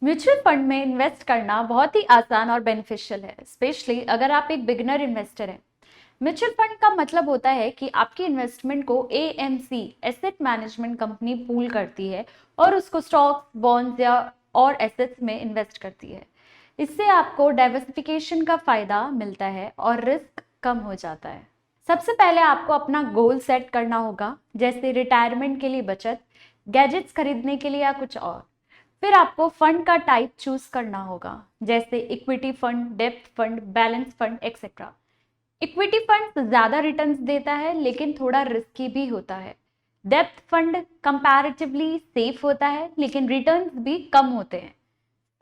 Mutual fund में invest करना बहुत ही आसान और बेनिफिशियल है, स्पेशली अगर आप एक बिगिनर इन्वेस्टर हैं। म्यूचुअल फंड का मतलब होता है कि आपकी इन्वेस्टमेंट को AMC asset management company pool करती है और उसको स्टॉक्स, बॉन्ड्स या और एसेट्स में इन्वेस्ट करती है। इससे आपको डाइवर्सिफिकेशन का फायदा मिलता है और रिस्क कम हो जाता है। सबसे पहले आपको अपना गोल सेट करना होगा, जैसे रिटायरमेंट के लिए बचत, गैजेट्स खरीदने के लिए या कुछ और। फिर आपको फंड का टाइप चूज करना होगा, जैसे इक्विटी फंड, डेब्ट fund, balance fund etcetera. Equity fund ज्यादा रिटर्न्स देता है लेकिन थोड़ा रिस्की भी होता है। डेब्ट फंड कंपैरेटिवली सेफ होता है लेकिन रिटर्न्स भी कम होते हैं।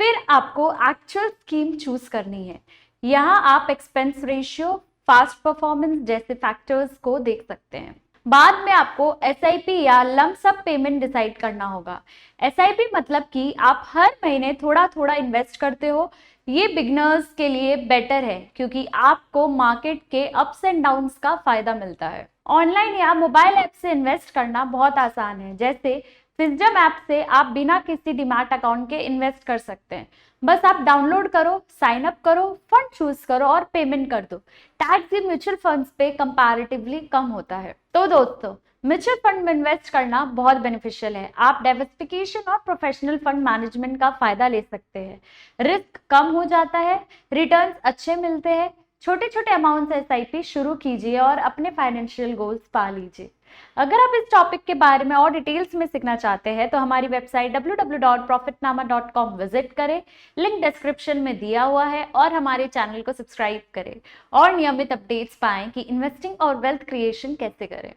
फिर आपको एक्चुअल स्कीम चूज करनी है। यहाँ आप एक्सपेंस रेशियो, फास्ट परफॉर्मेंस जैसे फैक्टर्स को देख सकते हैं। बाद में आपको एसआईपी या लंप सम पेमेंट डिसाइड करना होगा। एसआईपी मतलब कि आप हर महीने थोड़ा थोड़ा इन्वेस्ट करते हो। ये बिगनर्स के लिए बेटर है क्योंकि आपको मार्केट के अप्स एंड डाउन्स का फायदा मिलता है। ऑनलाइन या मोबाइल ऐप से इन्वेस्ट करना बहुत आसान है, जैसे विजडम ऐप से आप बिना किसी डीमैट अकाउंट के इन्वेस्ट कर सकते हैं। बस आप डाउनलोड करो, साइन अप करो, फंड चूज करो और पेमेंट कर दो। टैक्स भी म्यूचुअल फंड्स पे कंपैरेटिवली कम होता है। तो दोस्तों, म्यूचुअल फंड में इन्वेस्ट करना बहुत बेनिफिशियल है। आप डाइवर्सिफिकेशन और प्रोफेशनल फंड मैनेजमेंट का फायदा ले सकते हैं। रिस्क कम हो जाता है, रिटर्न्स अच्छे मिलते हैं। छोटे छोटे अमाउंट से एसआईपी शुरू कीजिए और अपने फाइनेंशियल गोल्स पा लीजिए। अगर आप इस टॉपिक के बारे में और डिटेल्स में सीखना चाहते हैं तो हमारी वेबसाइट www.profitnama.com विजिट करें। लिंक डिस्क्रिप्शन में दिया हुआ है और हमारे चैनल को सब्सक्राइब करें और नियमित अपडेट्स पाएं कि इन्वेस्टिंग और वेल्थ क्रिएशन कैसे करें।